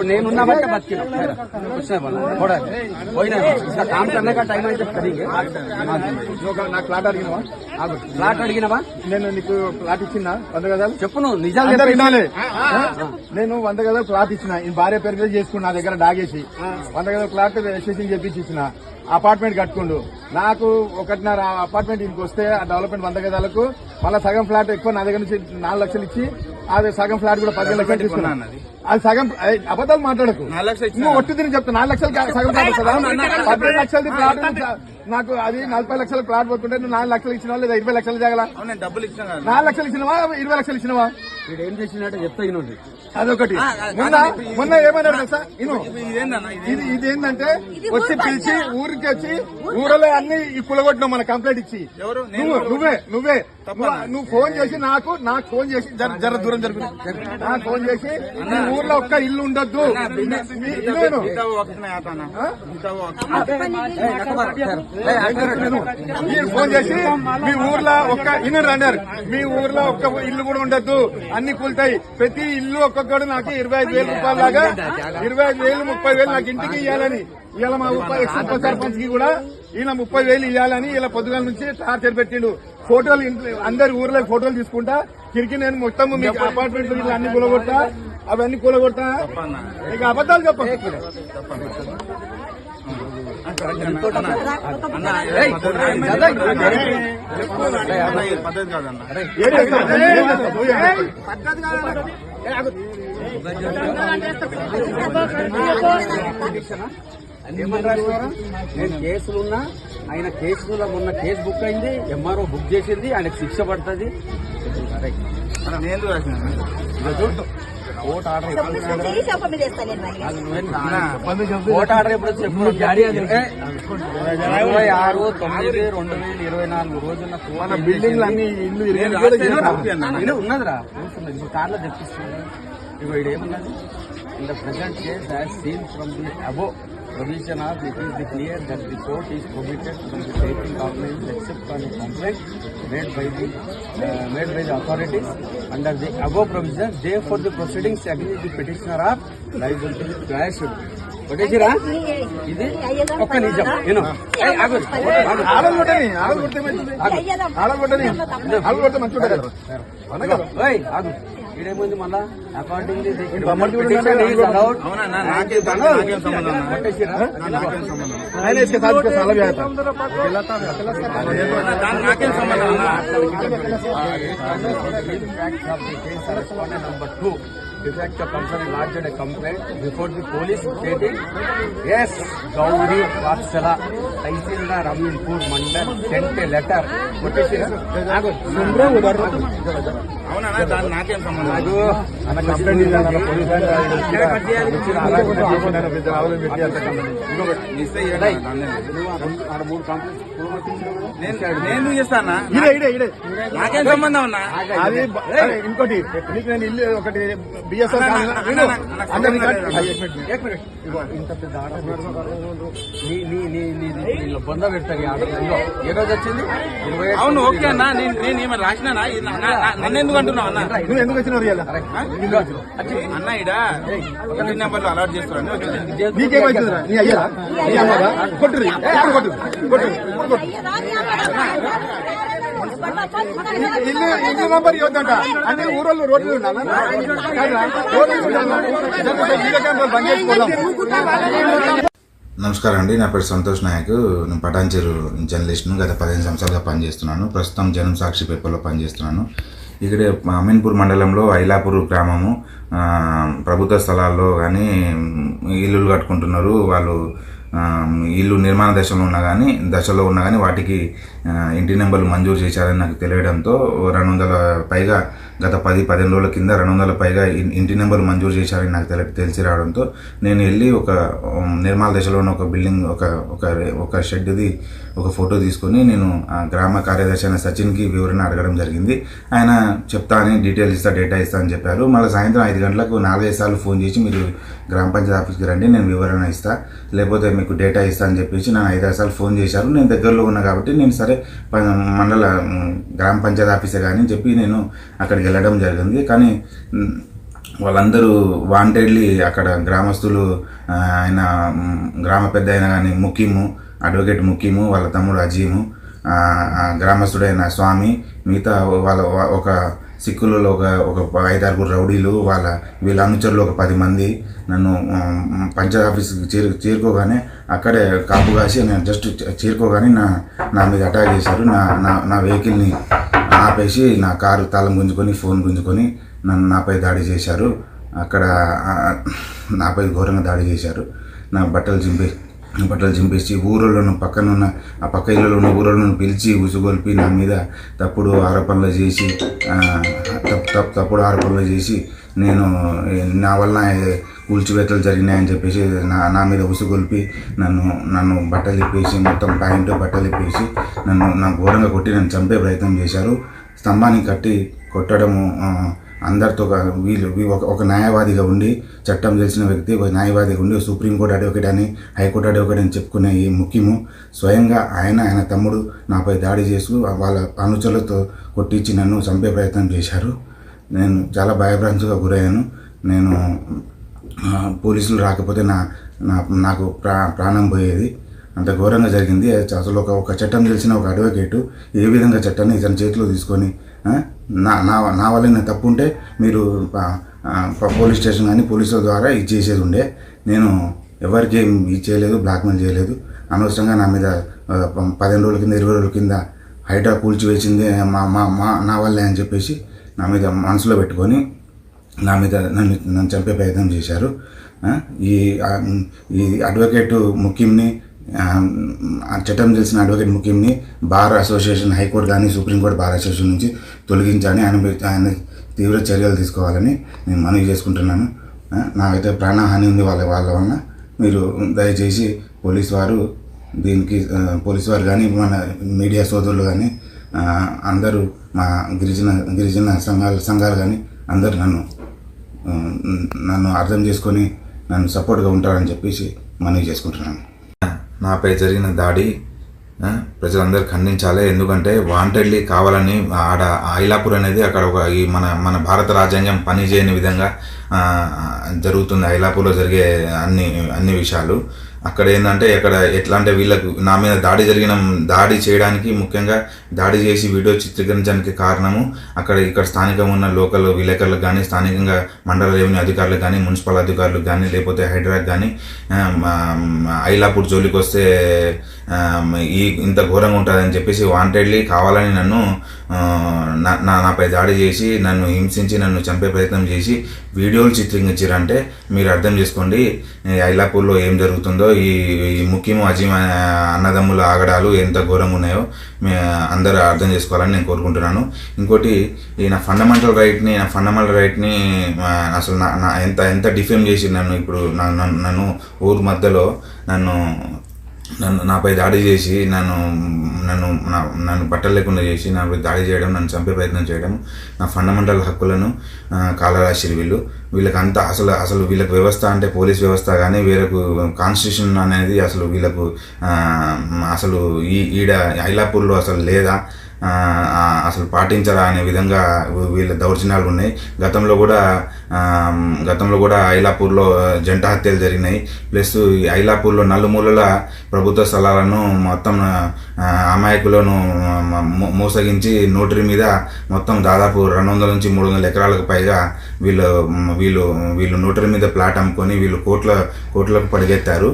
ఇప్పుడు నేనున్నా బట్టే బతికినా పోయినా काम करने का टाइम అయితే करेंगे నాకు ఫ్లాట్ అడిగినవా ఫ్లాట్ అడిగినవా నేను నీకు ఫ్లాట్ ఇచ్చినా 100 గదాలు చెప్పు నువ్వు నిజాలు వినాలి నేను 100 గదాలు ఫ్లాట్ ఇచ్చిన ఈ భార్య పేరు మీద చేసుకున్నా నా దగ్గర డాగేసి 100 గదాలు ఫ్లాట్ రిజిస్ట్రేషన్ చేపించి ఇచ్చిన అపార్ట్మెంట్ కట్టుకుండు నాకు 1.5 అపార్ట్మెంట్ ఇంటికి వస్తే ఆ డెవలప్మెంట్ 100 గదాలకు మళ్ళీ సగం ఫ్లాట్ ఎక్కువ నా దగ్గర నుంచి 4 లక్షలు ఇచ్చి అది సగం ఫ్లాట్ కూడా 10 లక్షలు తీసుకున్నాను అది సగం అబద్ధాలు మాట్లాడకు నువ్వు ఒట్టి తిని చెప్తా 4 లక్షలు సగం ఫ్లాట్ వస్తుందా 15 లక్షలది ఫ్లాట్ నాకు అది 40 లక్షల ఫ్లాట్ పోతుంటే నువ్వు 4 లక్షలు ఇచ్చినావా లేదా 20 లక్షలు జాగలా డబ్బులు ఇచ్చిన 4 లక్షలు ఇచ్చినవా 20 లక్షలు ఇచ్చినవా వీడు ఏం చేసినట్టు చెప్తా ఇనండి అదొకటి మొన్న ఏమన్నాడు తెలుసా ఇదేంటంటే వచ్చి పిలిచి ఊరికి వచ్చి ఊరలో అన్ని కులగొట్టినావు మన కంప్లైంట్ ఇచ్చి నువ్వే నువ్వు ఫోన్ చేసి నాకు ఫోన్ చేసి జర దూరం జరుగు నాకు ఫోన్ చేసి నీ ఊర్లో ఒక్క ఇల్లు ఉండొద్దు ఫోన్ చేసి మీ ఊర్లో ఒక్క ఇన్నర్ అన్నారు మీ ఊర్లో ఒక్క ఇల్లు కూడా ఉండొద్దు అన్ని కూలుతాయి ప్రతి ఇల్లు ఒక్కొక్కడు నాకు 25,000 రూపాయల లాగా 25,000 30,000 నాకు ఇంటికి ఇవ్వాలని ఇలా మా ఉప సర్పంచ్ కి కూడా ఈయన 30,000 ఇవ్వాలని ఇలా పొద్దుగాల నుంచి టార్చర్ పెట్టిండు ఫోటోలు అందరి ఊర్లో ఫోటోలు తీసుకుంటా తిరిగి నేను మొత్తం మీకు అపార్ట్మెంట్ అన్ని కూలగొట్టా అవన్నీ కూలగొట్టా ఇక అబద్దాలు చెప్పండి నేను కేసులున్నా ఆయన కేసులో మొన్న కేసు బుక్ అయింది ఎంఆర్ఓ బుక్ చేసింది ఆయనకు శిక్ష పడుతుంది కోర్టు ఆర్డర్ కోర్టు ఆర్డర్ ఎప్పుడు వచ్చి 26/9/2024 రోజున మన బిల్డింగ్లు అన్ని ఇల్లు ఉన్నదిరా కార్లో తెప్పిస్తుంది ఇగో ఇదేమున్నది in the present case as seen from the above provision of it is declared that the court is prohibited from the taking cognizance except on a complaint made by the authorities under the above provision. Therefore, the proceedings against the petitioner are liable to be quashed. కొట్టేసిరా ఇది ఒక్క నిజం నేను ఇదేమైంది మళ్ళా according number 2 defect of concern lodged a complaint before the police stating yes Gauri Vatsala Tahsildar Aminpur Mandal sent a letter నాకేం సంబంధం నేను చేస్తానా నాకేం సంబంధం అన్నా అది ఇంకోటి నీకు నేను ఇల్లు ఒకటి బిఎస్ఆర్ ఇంత పెద్ద ఆర్డర్ బొంద పెడతారు ఆర్డర్ ఏ రోజు వచ్చింది అవును ఓకే అన్నా నేను ఏమైనా రాసినా నన్ను ఎందుకు అంటున్నావు అన్న నువ్వు ఎందుకు వచ్చినావు అన్న ఇడ 1 నెంబర్లు అలర్ట్ చేస్తున్నాను నీకేమైతుందిరా నీ అయ్యారా నీ అమ్మరా కొట్టురి ఇల్లు నంబర్ ఇవ్వద్దంట అన్ని ఊరోళ్ళు రోడ్లు నమస్కారం అండి, నా పేరు సంతోష్ నాయక్. నేను పటాన్చెరు జర్నలిస్ట్ను. గత 15 సంవత్సరాలుగా పనిచేస్తున్నాను. ప్రస్తుతం జనం సాక్షి పేపర్లో పనిచేస్తున్నాను. ఇక్కడే అమీన్పూర్ మండలంలో ఐలాపూర్ గ్రామము ప్రభుత్వ స్థలాల్లో కానీ ఇల్లులు కట్టుకుంటున్నారు. వాళ్ళు ఇల్లు నిర్మాణ దశలో ఉన్నా కానీ వాటికి ఇంటి నెంబర్లు మంజూరు చేశారని నాకు తెలియడంతో 200 పైగా గత 10-15 రోజుల కింద 200 పైగా ఇంటి నెంబర్లు మంజూరు చేశారని నాకు తెలిసి రావడంతో నేను వెళ్ళి ఒక నిర్మాణ దశలో ఉన్న ఒక బిల్డింగ్ ఒక షెడ్ది ఒక ఫోటో తీసుకొని నేను గ్రామ కార్యదర్శి అయిన సచిన్కి వివరణ అడగడం జరిగింది. ఆయన చెప్తా అని డీటెయిల్స్ ఇస్తా, డేటా ఇస్తా అని చెప్పారు. మళ్ళీ సాయంత్రం 5 గంటలకు 4-5 సార్లు ఫోన్ చేసి మీరు గ్రామ పంచాయతీ ఆఫీస్కి రండి, నేను వివరణ ఇస్తా, లేకపోతే మీకు డేటా ఇస్తా అని చెప్పేసి నన్ను 5-6 సార్లు ఫోన్ చేశారు. నేను దగ్గరలో ఉన్నా కాబట్టి నేను సరే మండల గ్రామ పంచాయతీ ఆఫీసే కానీ చెప్పి నేను అక్కడికి వెళ్ళడం జరిగింది. కానీ వాళ్ళందరూ వాంటెడ్లీ అక్కడ గ్రామస్తులు ఆయన గ్రామ పెద్ద అయిన కానీ ముఖీము అడ్వకేట్ ముఖీము వాళ్ళ తమ్ముడు అజీము గ్రామస్తుడైన స్వామి మిగతా వాళ్ళ ఒక సిక్కులలో ఒక 5-6 రౌడీలు వీళ్ళ అనుచరులు ఒక 10 మంది నన్ను పంచాయత్ ఆఫీస్కి చేరుకోగానే అక్కడే కాపు కాసి నేను జస్ట్ చేరుకోగానే నా మీద అటాక్ చేశారు. నా వెహికల్ని ఆపేసి నా కారు తాళం గుంజుకొని ఫోన్ గుంజుకొని నాపై దాడి చేశారు. అక్కడ నాపై ఘోరంగా దాడి చేశారు. నా బట్టలు చింపేసి ఊళ్ళోను పక్కనున్న ఆ పక్క ఇళ్ళలో ఉన్న ఊళ్ళను పిలిచి ఉసుగొల్పి నా మీద తప్పుడు ఆరోపణలు చేసి నేను నా వలన కూల్చివేతలు జరిగినాయని చెప్పేసి నా మీద ఉసుగొల్పి నన్ను బట్టలు ఇప్పేసి మొత్తం ప్యాంటు బట్టలు ఇప్పేసి నా ఘోరంగా కొట్టి నన్ను చంపే ప్రయత్నం చేశారు. స్తంభానికి కట్టి కొట్టడము అందరితో వీళ్ళు ఒక న్యాయవాదిగా ఉండి చట్టం తెలిసిన వ్యక్తి ఒక న్యాయవాదిగా ఉండి సుప్రీంకోర్టు అడ్వకేట్ అని హైకోర్టు అడ్వకేట్ అని చెప్పుకునే ఈ ముఖ్యము స్వయంగా ఆయన తమ్ముడు నాపై దాడి చేస్తూ వాళ్ళ అనుచరులతో కొట్టించి నన్ను చంపే ప్రయత్నం చేశారు. నేను చాలా భయభ్రాంతిగా గురయ్యాను. నేను పోలీసులు రాకపోతే నాకు ప్రాణం పోయేది. అంత ఘోరంగా జరిగింది. అసలు ఒక చట్టం తెలిసిన ఒక అడ్వకేటు ఏ విధంగా చట్టాన్ని ఇతని చేతిలో తీసుకొని నా వల్ల నేను తప్పు ఉంటే మీరు పోలీస్ స్టేషన్ కానీ పోలీసుల ద్వారా ఇది చేసేది ఉండే. నేను ఎవరికి ఏం ఇది చేయలేదు, బ్లాక్మెయిల్ చేయలేదు. అనవసరంగా నా మీద 15 రోజుల కింద 20 రోజుల కింద హైడ్రా కూల్చివేసింది నా వల్లే అని చెప్పేసి నా మీద మనసులో పెట్టుకొని నన్ను చంపే ప్రయత్నం చేశారు. ఈ అడ్వకేటు ముఖ్యంని చట్టం తెలిసిన అడ్వకేట్ ముఖ్యంని బార్ అసోసియేషన్ హైకోర్టు కానీ సుప్రీంకోర్టు బార్ అసోసియేషన్ నుంచి తొలగించాలని ఆయన తీవ్ర చర్యలు తీసుకోవాలని నేను మనవి చేసుకుంటున్నాను. నాకైతే ప్రాణహాని ఉంది వాళ్ళ వలన. మీరు దయచేసి పోలీసు వారు కానీ మన మీడియా సోదరులు కానీ అందరూ మా గిరిజన సంఘాలు కానీ అందరూ నన్ను అర్థం చేసుకొని నన్ను సపోర్ట్గా ఉంటారని చెప్పేసి మనవి చేసుకుంటున్నాను. నాపై జరిగిన దాడి ప్రజలందరూ ఖండించాలి. ఎందుకంటే వాంటెడ్లీ కావాలని ఐలాపూర్ అనేది అక్కడ మన భారత రాజ్యాంగం పనిచేయని విధంగా జరుగుతుంది. ఐలాపూర్లో జరిగే అన్ని విషయాలు అక్కడ ఏంటంటే ఎట్లా అంటే వీళ్ళకు నా మీద దాడి చేయడానికి ముఖ్యంగా దాడి చేసి వీడియో చిత్రీకరించడానికి కారణము ఇక్కడ స్థానికంగా ఉన్న లోకల్ విలేకరులకు కానీ స్థానికంగా మండల రెవెన్యూ అధికారులకు కానీ మున్సిపల్ అధికారులకు కానీ లేకపోతే హైడ్రాక్ కానీ ఐలాపూర్ జోలికి వస్తే ఇంత ఘోరంగా ఉంటుందని చెప్పేసి వాంటెడ్లీ కావాలని నన్ను నాపై దాడి చేసి నన్ను హింసించి నన్ను చంపే ప్రయత్నం చేసి వీడియోలు చిత్రీకరించారంటే మీరు అర్థం చేసుకోండి ఐలాపూర్లో ఏం జరుగుతుందో. ఈ ముఖ్యము అజీమ్ అన్నదమ్ముల ఆగడాలు ఎంత ఘోరంగా ఉన్నాయో అందరూ అర్థం చేసుకోవాలని నేను కోరుకుంటున్నాను. ఇంకోటి నా ఫండమెంటల్ రైట్ని అసలు ఎంత డిఫేమ్ చేసి నన్ను ఇప్పుడు నన్ను ఊరు మధ్యలో నాపై దాడి చేసి నన్ను బట్టలు లేకుండా చేసి నాపై దాడి చేయడం, నన్ను చంపే ప్రయత్నం చేయడం, నా ఫండమెంటల్ హక్కులను కాలరాశిరు వీళ్ళకి అంతా అసలు వీళ్ళకి వ్యవస్థ అంటే పోలీస్ వ్యవస్థ కానీ వీళ్ళకు కాన్స్టిట్యూషన్ అనేది అసలు వీళ్ళకు అసలు ఈడ ఐలాపూర్లో అసలు లేదా, అసలు పాటించరా అనే విధంగా వీళ్ళ దౌర్జన్యాలు ఉన్నాయి. గతంలో కూడా ఐలాపూర్లో జంట హత్యలు జరిగినాయి. ప్లస్ ఐలాపూర్లో నలుమూలల ప్రభుత్వ స్థలాలను మొత్తం అమాయకులను మోసగించి నోటరీ మీద మొత్తం దాదాపు 200 నుంచి 300 ఎకరాలకు పైగా వీళ్ళు నోటరీ మీద ప్లాట్ అమ్ముకొని వీళ్ళు కోట్లకు పడిగెత్తారు.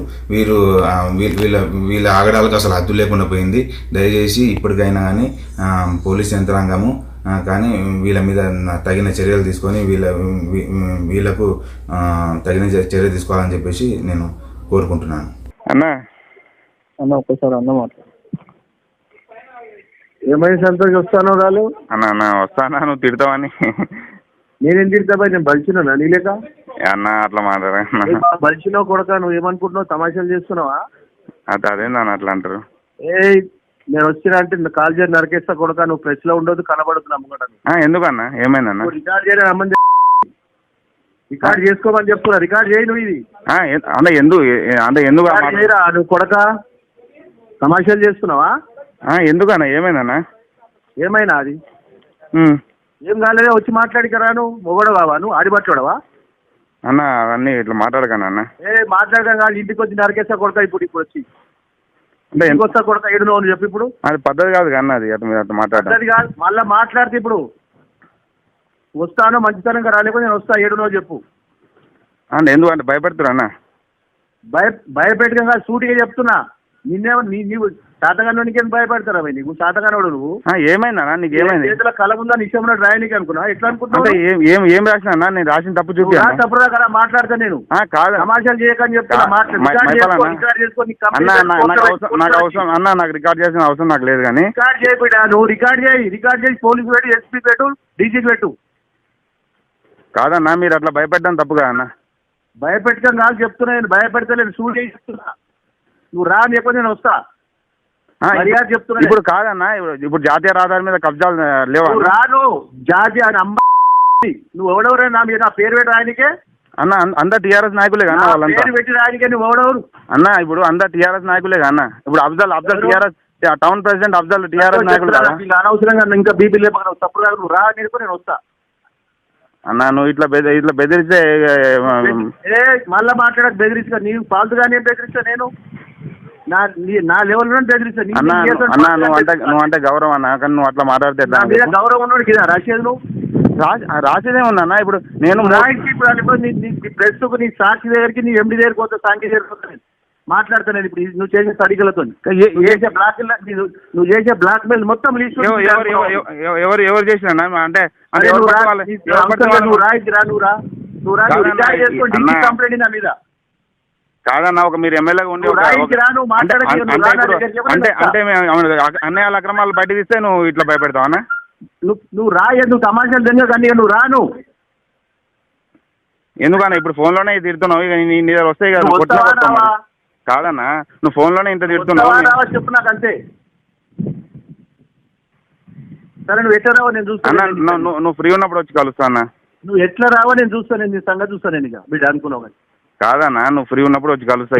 వీళ్ళ ఆగడాలకు అసలు హద్దు లేకుండా పోయింది. దయచేసి ఇప్పటికైనా కానీ పోలీస్ యంత్రాంగము కానీ వీళ్ళ మీద తగిన చర్యలు తీసుకొని వీళ్ళకు తగిన చర్య తీసుకోవాలని చెప్పేసి నేను కోరుకుంటున్నాను. అన్న ఒక్కసారి మాట్లాడు. ఏమైనా సంతోష్ వస్తానో రాలు అన్న వస్తానా, నువ్వు తిడతావని. నేనేం తిడతా నేను బలిచినా నీ లేక అన్న అట్లా మాట్లాడా. బలిచినావు కొడక, నువ్వు ఏమనుకుంటున్నావు? తమాషాలు చేస్తున్నావా? అదేందన్న అట్లా అంటారు? నేను వచ్చినా అంటే కాల్ చేసి నరికేస్తా కొడక, నువ్వు ప్రెస్ లో ఉండదు కనబడుతున్నా అమ్మగట. ఎందుకన్నా ఏమైందన్న? రికార్డ్ చేయడం అమ్మని రికార్డ్ చేసుకోమని చెప్తున్నా. రికార్డ్ చేయి నువ్వు. ఇది అంటే ఎందుకు చేయరా నువ్వు కొడక? తమాషాలు చేస్తున్నావా? ఎందుకన్నా ఏమైందన్నా? ఏమైనా అది ఏం కాలేదా? వచ్చి మాట్లాడికరా. నువ్వు మొగడు కావా? నువ్వు ఆడిపట్టుడవా? అన్న అవన్నీ ఇట్లా మాట్లాడకండి అన్న. మాట్లాడగా ఇంటికి వచ్చి నరికేస్తా కొడతా ఇప్పుడు వచ్చి అంటే ఇంటికి వస్తా కొడతా ఏడు నువ్వు చెప్పి ఇప్పుడు అది పద్ధతి కాదు కన్నా, అది అట్లా మీరు అట్లా మాట్లాడడం. పద్ధతి కాదు. మళ్ళీ మాట్లాడితే ఇప్పుడు వస్తాను మంచితనంగా రాలేకపోతే నేను వస్తా ఏడు నువ్వు చెప్పు. అంటే ఎందుకంటే భయపెడుతురా అన్న? భయపెట్టగా సూటిగా చెప్తున్నా. నిన్నేమో నీవు శాతగానోనికి భయపడతారా నీకు? శాతగానోడు నువ్వు. ఏమైందన్నా నీకు? ఏమైంది? చేతుల కళ ఉందా నిశ్చయం రాయనికి అనుకున్నా? ఎట్లా అనుకుంటున్నా? అంటే ఏం రాసిన అన్న? నేను రాసిన తప్పు చూపి తప్పురా కదా మాట్లాడతా నేను. కాదు సమాచారం చేయకని చెప్తున్నా. నాకు అవసరం అన్న, నాకు రికార్డ్ చేసిన అవసరం నాకు లేదు కానీ. రికార్డ్ చేయబిడ్డా, నువ్వు రికార్డ్ చేసి పోలీసు పెట్టు, ఎస్పీ పెట్టు, డీజీకి పెట్టు. కాదన్నా మీరు అట్లా భయపెట్టడం తప్పు కదా అన్న? భయపెట్టడం కాదు చెప్తున్నా. నేను భయపెడతలేను, సూట్ చేసి చెప్తున్నా. నువ్వు రా లేకపోతే నేను వస్తా. చెప్తున్నా. ఇప్పుడు కాదన్నా, ఇప్పుడు జాతీయ రహదారి మీద కబ్జాలు లేవా? రాను జాతీయ అమ్మ. నువ్వు ఎవడెవరైనా నా మీద పేరు పెట్టి రాయనికే అన్న? అందరు టీఆర్ఎస్ నాయకులే కన్నా వాళ్ళంతా. పేరు పెట్టి రాయనికే నువ్వు ఎవడెవరు అన్న? ఇప్పుడు అందరు టీఆర్ఎస్ నాయకులే కన్నా. ఇప్పుడు Afzal TRS town president Afzal TRS నాయకులు కదా. అనవసరంగా ఇంకా బీపీ లేపక తప్పుడు రాదు. నువ్వు రా నేర్పో నేను వస్తా. అన్న నువ్వు ఇట్లా బెదిరిస్తే మళ్ళా మాట్లాడక బెదిరిస్తా. నీవు పాల్తుగానే బెదిరిస్తా. నేను నా లెవెల్ లో బెదిరిస్తా. అన్న నువ్వు అంటే గౌరవం అన్న, కానీ నువ్వు అట్లా మాట్లాడితే గౌరవం ఉన్నాడు కదా. రాసేది నువ్వు రాసేదే ఉందన్న. ఇప్పుడు నేను ప్రెస్ కు నీ సాక్షి దగ్గరికి నీ ఎండి దగ్గరికి పోతా, సాంఖ్య దగ్గరికి పోతా. మాట్లాడతాను ఇప్పుడు నువ్వు చేసే స్టడీలతో. నువ్వు చేసే బ్లాక్ మెయిల్ మొత్తం ఎవరు చేసిన అంటే నువ్వు కంప్లైంట్ నా మీద కాదన్నా. ఒక మీరు ఎమ్మెల్యేగా ఉండి అంటే అన్నయ్యాల అక్రమాలు బయట తీస్తే నువ్వు ఇట్లా భయపెడతావు అన్న? నువ్వు రాయ, నువ్వు తమాషాలు తెలియ కానీ నువ్వు రాను. ఎందుకన్నా ఇప్పుడు ఫోన్లోనే తిడుతున్నావు, ఇక నీ దగ్గర వస్తాయి కదా. కాదన్నా నువ్వు ఫోన్లోనే ఇంత తిడుతున్నావు. చెప్పు నాకు అంతే. సరే నువ్వు ఎట్లా రావో నేను చూస్తాను. నువ్వు ఫ్రీ ఉన్నప్పుడు వచ్చి కలుస్తా అన్న. నువ్వు ఎట్లా రావో నేను చూస్తాను. నేను సంగతి చూస్తాను. నేను ఇక బిడ్డ అనుకున్నావు కానీ. కాదన్నా నువ్వు ఫ్రీ ఉన్నప్పుడు వచ్చి కలుస్తా.